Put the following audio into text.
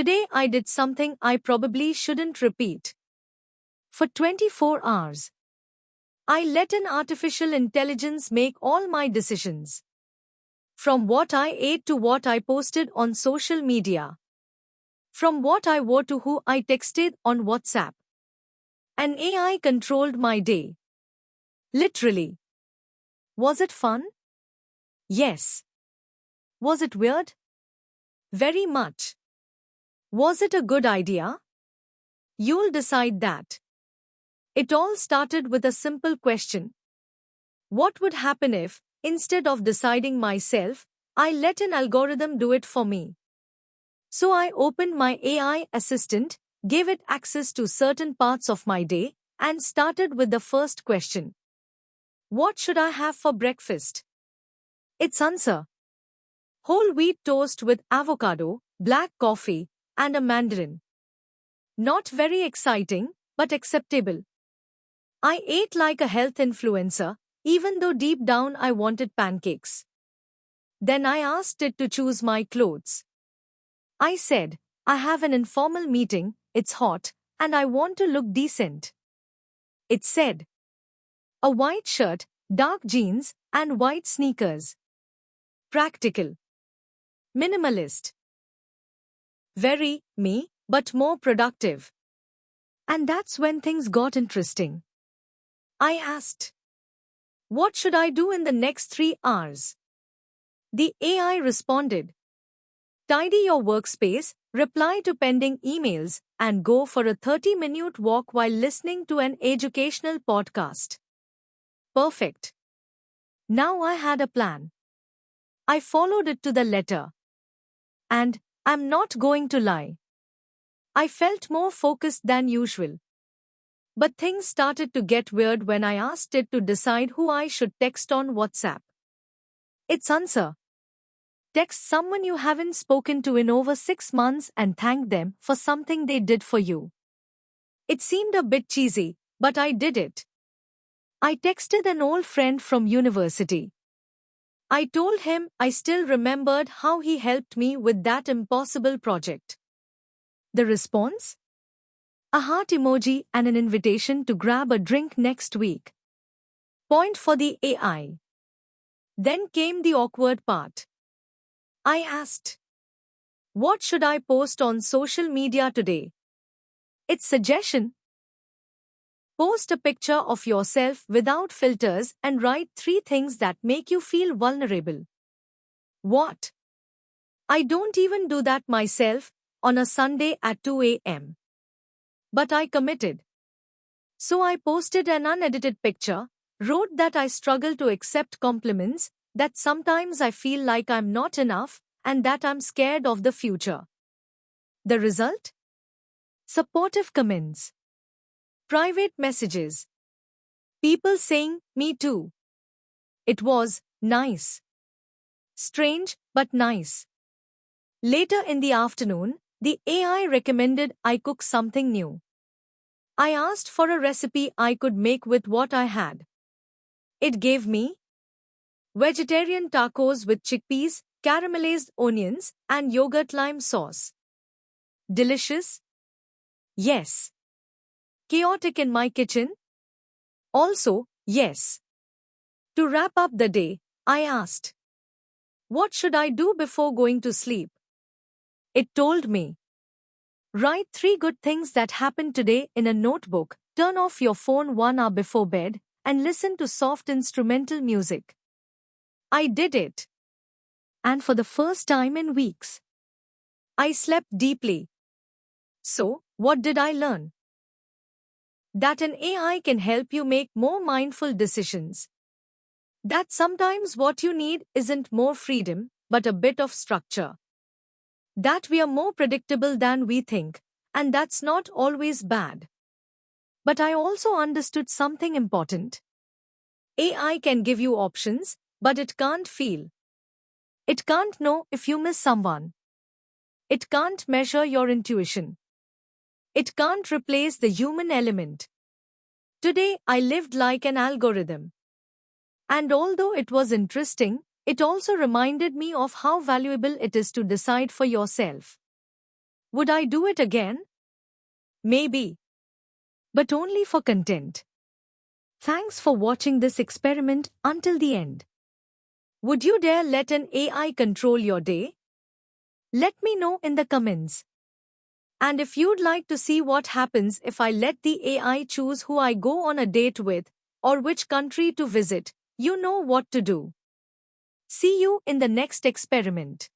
Today I did something I probably shouldn't repeat. For 24 hours, I let an artificial intelligence make all my decisions. From what I ate to what I posted on social media. From what I wore to who I texted on WhatsApp. An AI controlled my day. Literally. Was it fun? Yes. Was it weird? Very much. Was it a good idea? You'll decide that. It all started with a simple question. What would happen if, instead of deciding myself, I let an algorithm do it for me? So I opened my AI assistant, gave it access to certain parts of my day, and started with the first question. What should I have for breakfast? Its answer. Whole wheat toast with avocado, black coffee, and a mandarin. Not very exciting, but acceptable. I ate like a health influencer, even though deep down I wanted pancakes. Then I asked it to choose my clothes. I said, I have an informal meeting, it's hot, and I want to look decent. It said, a white shirt, dark jeans, and white sneakers. Practical. Minimalist. Very me, but more productive. And that's when things got interesting. I asked, what should I do in the next 3 hours? The AI responded, tidy your workspace, reply to pending emails, and go for a 30-minute walk while listening to an educational podcast. Perfect. Now I had a plan. I followed it to the letter. And, I'm not going to lie, I felt more focused than usual. But things started to get weird when I asked it to decide who I should text on WhatsApp. Its answer. Text someone you haven't spoken to in over 6 months and thank them for something they did for you. It seemed a bit cheesy, but I did it. I texted an old friend from university. I told him I still remembered how he helped me with that impossible project. The response? A heart emoji and an invitation to grab a drink next week. Point for the AI. Then came the awkward part. I asked, what should I post on social media today? Its suggestion? Post a picture of yourself without filters and write 3 things that make you feel vulnerable. What? I don't even do that myself on a Sunday at 2 a.m. But I committed. So I posted an unedited picture, wrote that I struggle to accept compliments, that sometimes I feel like I'm not enough, and that I'm scared of the future. The result? Supportive comments. Private messages. People saying, me too. It was nice. Strange, but nice. Later in the afternoon, the AI recommended I cook something new. I asked for a recipe I could make with what I had. It gave me vegetarian tacos with chickpeas, caramelized onions, and yogurt lime sauce. Delicious? Yes. Chaotic in my kitchen? Also, yes. To wrap up the day, I asked, what should I do before going to sleep? It told me, write 3 good things that happened today in a notebook, turn off your phone 1 hour before bed, and listen to soft instrumental music. I did it. And for the first time in weeks, I slept deeply. So, what did I learn? That an AI can help you make more mindful decisions. That sometimes what you need isn't more freedom, but a bit of structure. That we are more predictable than we think, and that's not always bad. But I also understood something important. AI can give you options, but it can't feel. It can't know if you miss someone. It can't measure your intuition. It can't replace the human element. Today I lived like an algorithm. And although it was interesting, it also reminded me of how valuable it is to decide for yourself. Would I do it again? Maybe. But only for content. Thanks for watching this experiment until the end. Would you dare let an AI control your day? Let me know in the comments. And if you'd like to see what happens if I let the AI choose who I go on a date with, or which country to visit, you know what to do. See you in the next experiment.